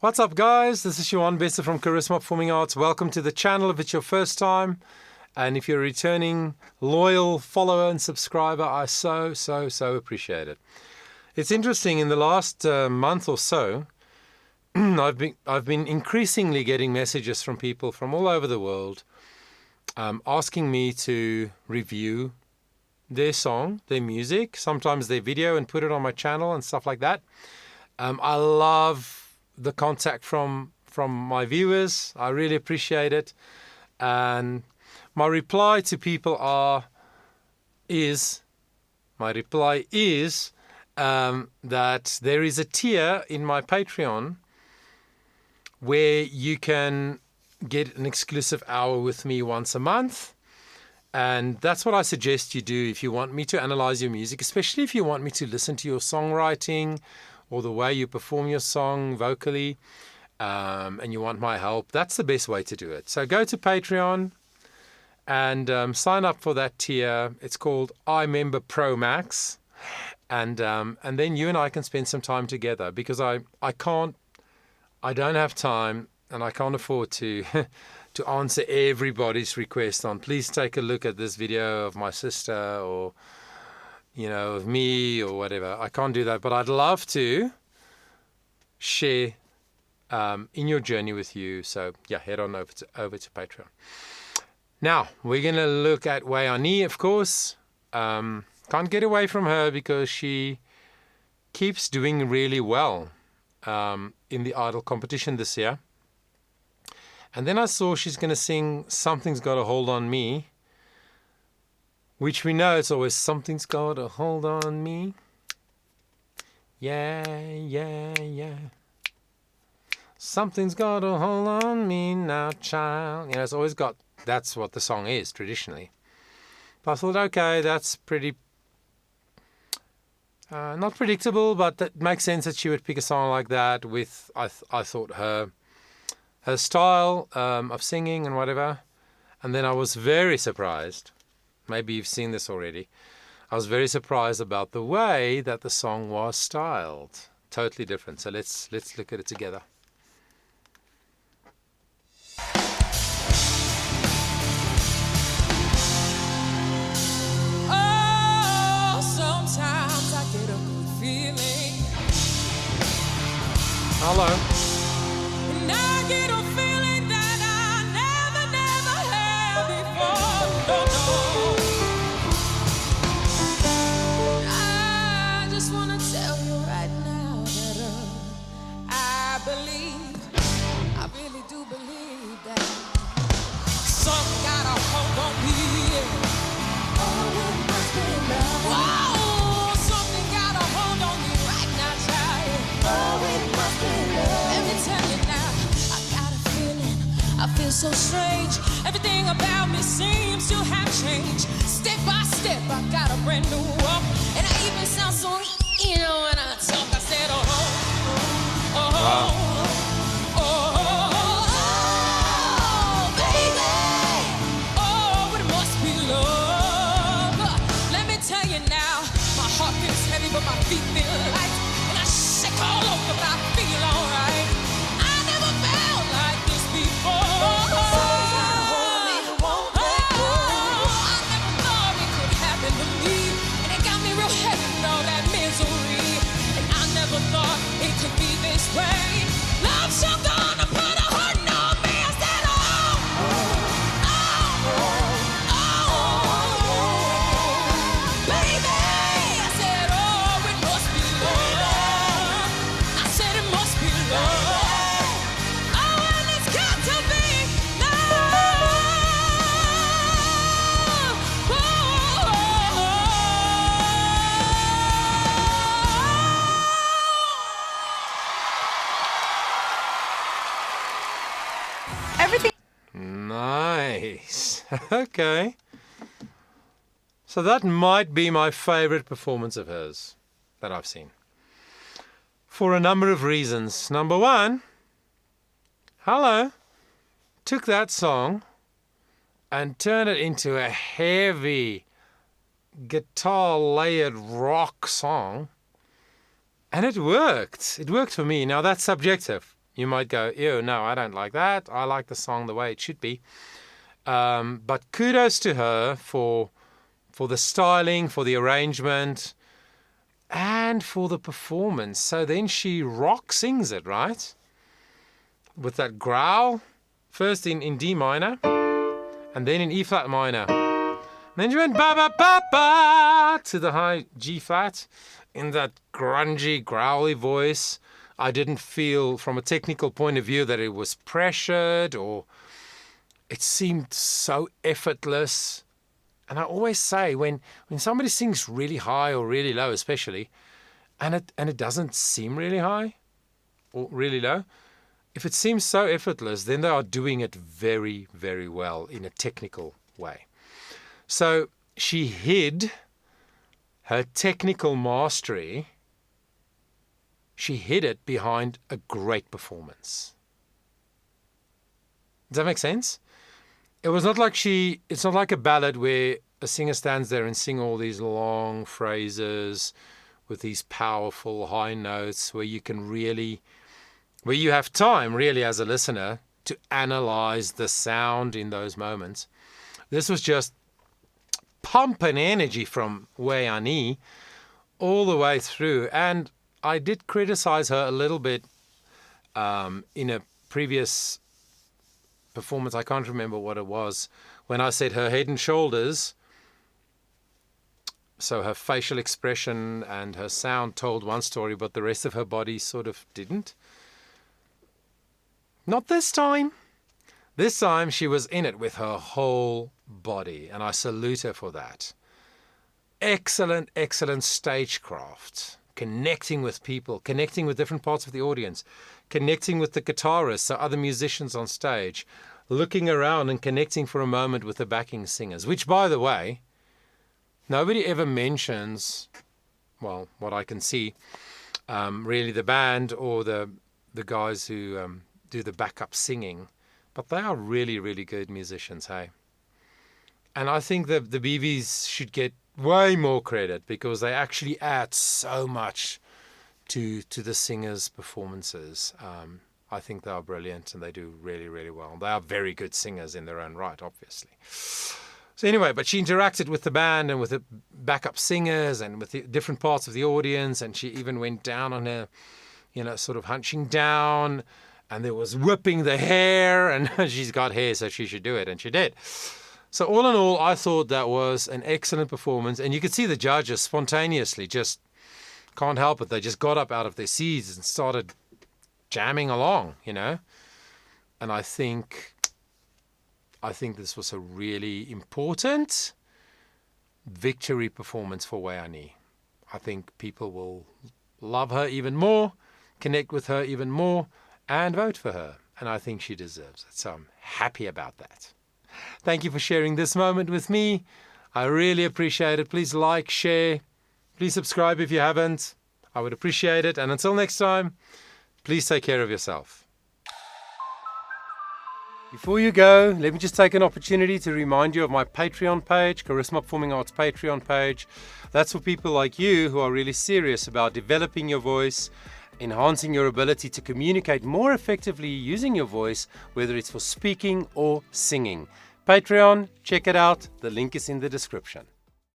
What's up, guys? This is Johan Besser from Charisma Performing Arts. Welcome to the channel if it's your first time. And if you're a returning loyal follower and subscriber, I so appreciate it. It's interesting, in the last month or so, I've been increasingly getting messages from people from all over the world asking me to review their song, their music, sometimes their video, and put it on my channel and stuff like that. I love the contact from my viewers. I really appreciate it. And my reply to people is that there is a tier in my Patreon where you can get an exclusive hour with me once a month. And that's what I suggest you do if you want me to analyze your music, especially if you want me to listen to your songwriting or the way you perform your song vocally, and you want my help. That's the best way to do it. So go to Patreon and sign up for that tier. It's called iMember Pro Max. And then you and I can spend some time together, because I don't have time and I can't afford to to answer everybody's request on, please take a look at this video of my sister, or of me, or whatever. I can't do that, but I'd love to share in your journey with you. So yeah, head on over to Patreon. Now we're gonna look at Wei Ani, of course. Can't get away from her because she keeps doing really well in the Idol competition this year. And then I saw she's going to sing Something's Got a Hold on Me, which we know it's always something's got a hold on me. Yeah. Something's got a hold on me now, child. It's always got, that's what the song is traditionally. But I thought, okay, that's pretty, not predictable, but that makes sense that she would pick a song like that with, I thought, her style of singing and whatever. And then I was very surprised. Maybe you've seen this already. I was very surprised about the way that the song was styled. Totally different. So let's look at it together. Oh, sometimes I get a good feeling. Hello. And I get a feeling that I never had before. No. I just want to tell you right now that I really do believe that something got a hold on me. Oh, it must be love. Whoa, something got a hold on me right now, child. Oh, it must be love. Let me tell you now, I got a feeling, I feel so strange. Everything about me seems to have changed. Step by step, I got a brand new walk. And I even sound so, when I talk, I said, Wow. But my feet feel light, and I shake all over, but I feel alright. I never felt like this before. I never thought it could happen to me, and it got me real heavy with all that misery. And I never thought it could be this way. Love so gonna put a hurting on me. I said, baby. Nice. Okay. So that might be my favorite performance of hers that I've seen, for a number of reasons. Number one, took that song and turned it into a heavy guitar layered rock song, and it worked. It worked for me. Now that's subjective. You might go, ew, no, I don't like that. I like the song the way it should be. But kudos to her for the styling, for the arrangement, and for the performance. So then she rock sings it, right? With that growl, first in D minor, and then in E flat minor. And then she went ba ba ba ba to the high G flat in that grungy, growly voice. I didn't feel, from a technical point of view, that it was pressured, or it seemed so effortless. And I always say, when somebody sings really high or really low, especially, and it doesn't seem really high or really low, if it seems so effortless, then they are doing it very, very well in a technical way. So she hid her technical mastery. She hid it behind a great performance. Does that make sense? It's not like a ballad where a singer stands there and sing all these long phrases with these powerful high notes where you have time really as a listener to analyze the sound in those moments. This was just pumping energy from Wei Ani all the way through. And I did criticize her a little bit in a previous performance. I can't remember what it was, when I said her head and shoulders, so her facial expression and her sound told one story, but the rest of her body sort of didn't. Not this time. This time she was in it with her whole body, and I salute her for that. Excellent, excellent stagecraft. Connecting with people, connecting with different parts of the audience, connecting with the guitarists, so other musicians on stage, looking around and connecting for a moment with the backing singers, which, by the way, nobody ever mentions, well, what I can see, really the band or the guys who do the backup singing, but they are really, really good musicians, hey? And I think that the BBs should get way more credit because they actually add so much to the singers' performances. I think they are brilliant and they do really, really well. They are very good singers in their own right, obviously. So anyway, but she interacted with the band and with the backup singers and with the different parts of the audience, and she even went down on her, sort of hunching down, and there was whipping the hair, and she's got hair, so she should do it, and she did. So all in all, I thought that was an excellent performance. And you could see the judges spontaneously just can't help it. They just got up out of their seats and started jamming along, And I think this was a really important victory performance for Wei Ani. I think people will love her even more, connect with her even more, and vote for her. And I think she deserves it. So I'm happy about that. Thank you for sharing this moment with me. I really appreciate it. Please like, share. Please subscribe if you haven't. I would appreciate it. And until next time, please take care of yourself. Before you go, let me just take an opportunity to remind you of my Patreon page, Charisma Performing Arts Patreon page. That's for people like you who are really serious about developing your voice, enhancing your ability to communicate more effectively using your voice, whether it's for speaking or singing. Patreon, check it out. The link is in the description.